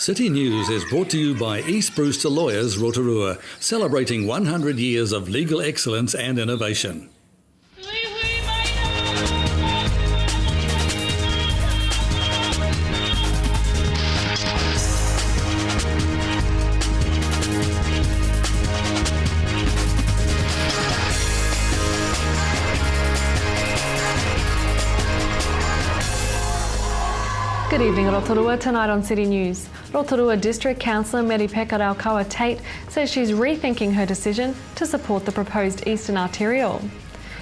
City News is brought to you by East Brewster Lawyers Rotorua, celebrating 100 years of legal excellence and innovation. Good evening, Rotorua. Tonight on City News, Rotorua District Councillor Meripeka Raukawa-Tate says she's rethinking her decision to support the proposed Eastern Arterial.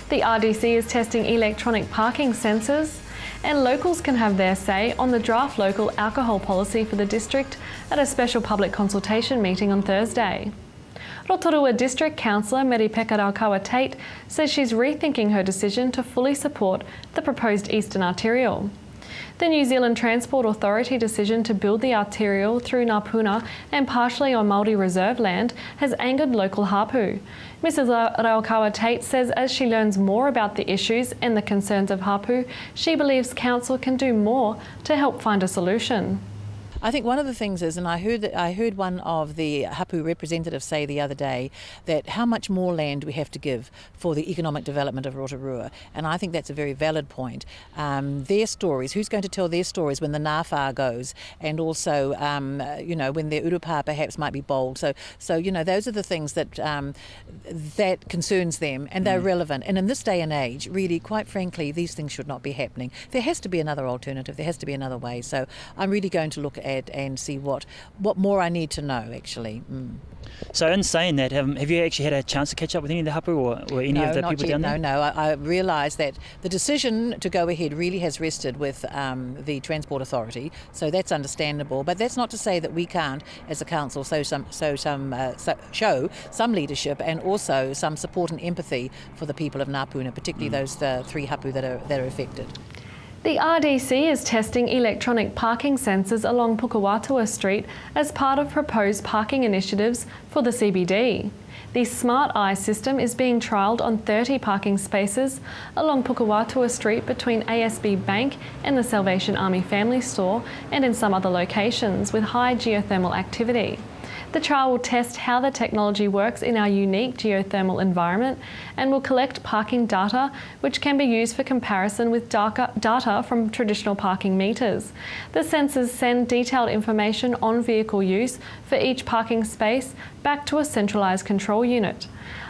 The RDC is testing electronic parking sensors, and locals can have their say on the draft local alcohol policy for the district at a special public consultation meeting on Thursday. Rotorua District Councillor Meripeka Raukawa-Tate says she's rethinking her decision to fully support the proposed Eastern Arterial. The New Zealand Transport Authority decision to build the arterial through Ngāpuna and partially on Māori reserve land has angered local hapu. Mrs Raukawa-Tate says as she learns more about the issues and the concerns of hapu, she believes council can do more to help find a solution. I think one of the things is, and I heard one of the hapu representatives say the other day, that how much more land we have to give for the economic development of Rotorua, and I think that's a very valid point. Their stories, who's going to tell their stories when the ngāwhā goes, and also when their urupa perhaps might be bold. So those are the things that that concerns them, and they're relevant. And in this day and age, really, quite frankly, these things should not be happening. There has to be another alternative. There has to be another way. So I'm really going to look at and see what more I need to know, actually. So in saying that, have you actually had a chance to catch up with any of the hapu or any of the people down there? No, I realise that the decision to go ahead really has rested with the Transport Authority, so that's understandable. But that's not to say that we can't, as a council, show some leadership and also some support and empathy for the people of Ngāpuna, particularly those three hapu that are affected. The RDC is testing electronic parking sensors along Pukewatua Street as part of proposed parking initiatives for the CBD. The Smart Eye system is being trialled on 30 parking spaces along Pukewatua Street between ASB Bank and the Salvation Army Family Store, and in some other locations with high geothermal activity. The trial will test how the technology works in our unique geothermal environment and will collect parking data which can be used for comparison with data from traditional parking meters. The sensors send detailed information on vehicle use for each parking space back to a centralised control unit.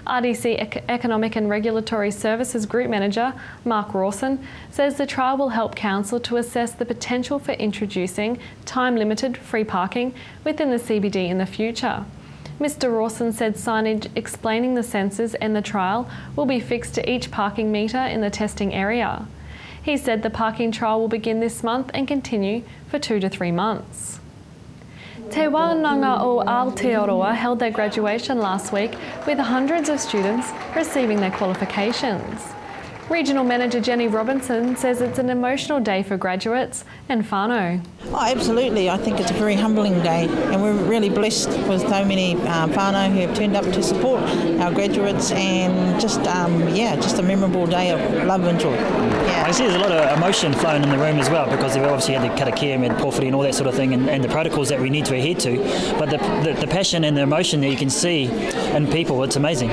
RDC Economic and Regulatory Services Group Manager Mark Rawson says the trial will help council to assess the potential for introducing time-limited free parking within the CBD in the future. Mr Rawson said signage explaining the sensors and the trial will be fixed to each parking metre in the testing area. He said the parking trial will begin this month and continue for 2 to 3 months. Te Wānanga o Aotearoa held their graduation last week with hundreds of students receiving their qualifications. Regional Manager Jenny Robinson says it's an emotional day for graduates and whānau. Oh, absolutely. I think it's a very humbling day, and we're really blessed with so many whānau who have turned up to support our graduates, and just a memorable day of love and joy. Yeah. I see there's a lot of emotion flowing in the room as well, because we obviously had the karakia and we had pōwhiri and all that sort of thing, and the protocols that we need to adhere to, but the passion and the emotion that you can see in people, it's amazing.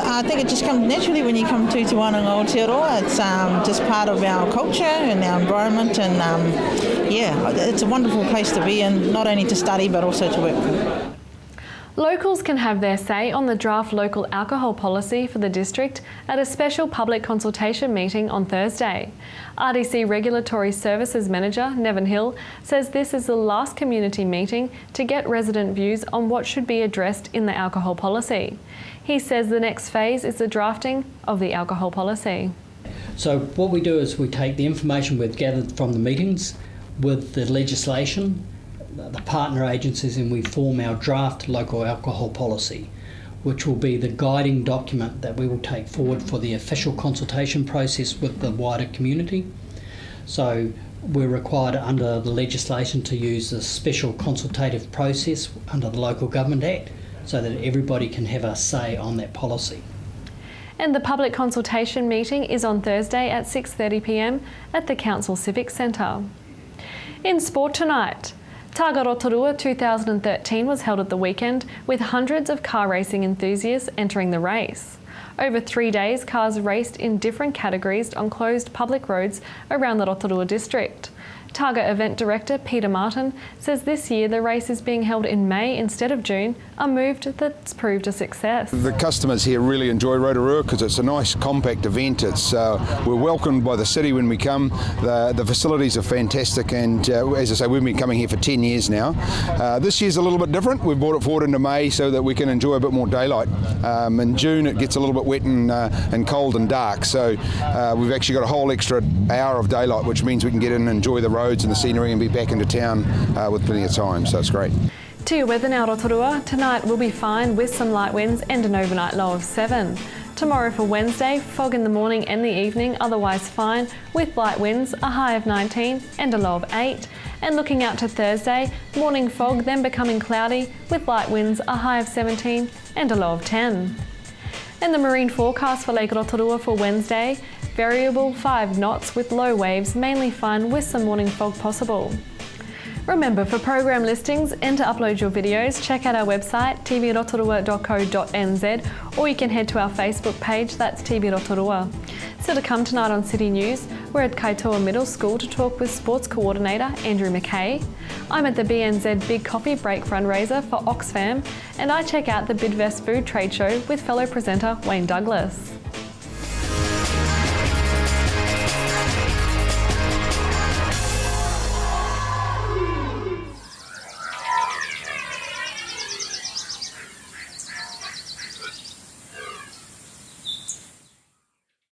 I think it just comes naturally when you come to Te Wānanga o Aotearoa. It's just part of our culture and our environment, and it's a wonderful place to be in, not only to study but also to work. Locals can have their say on the draft local alcohol policy for the district at a special public consultation meeting on Thursday. RDC Regulatory Services Manager Nevin Hill says this is the last community meeting to get resident views on what should be addressed in the alcohol policy. He says the next phase is the drafting of the alcohol policy. So what we do is we take the information we've gathered from the meetings with the legislation, the partner agencies, and we form our draft local alcohol policy, which will be the guiding document that we will take forward for the official consultation process with the wider community. So we're required under the legislation to use a special consultative process under the Local Government Act so that everybody can have a say on that policy. And the public consultation meeting is on Thursday at 6:30 p.m. at the Council Civic Centre. In sport tonight, Targa Rotorua 2013 was held at the weekend with hundreds of car racing enthusiasts entering the race. Over 3 days, cars raced in different categories on closed public roads around the Rotorua district. Targa event director Peter Martin says this year the race is being held in May instead of June, a move that's proved a success. The customers here really enjoy Rotorua because it's a nice compact event. We're welcomed by the city when we come. The facilities are fantastic, and as I say, we've been coming here for 10 years now. This year's a little bit different. We've brought it forward into May so that we can enjoy a bit more daylight. In June it gets a little bit wet and cold and dark, so we've actually got a whole extra hour of daylight, which means we can get in and enjoy the roads and the scenery and be back into town with plenty of time, so it's great. To your weather now, Rotorua. Tonight will be fine with some light winds and an overnight low of 7. Tomorrow for Wednesday, fog in the morning and the evening, otherwise fine with light winds, a high of 19 and a low of 8. And looking out to Thursday, morning fog then becoming cloudy with light winds, a high of 17 and a low of 10. And the marine forecast for Lake Rotorua for Wednesday, variable 5 knots with low waves, mainly fine with some morning fog possible. Remember, for program listings and to upload your videos, check out our website tvrotorua.co.nz, or you can head to our Facebook page, that's TV Rotorua. So to come tonight on City News, we're at Kaitoa Middle School to talk with Sports Coordinator Andrew McKay. I'm at the BNZ Big Coffee Break fundraiser for Oxfam, and I check out the Bidvest Food Trade Show with fellow presenter Wayne Douglas.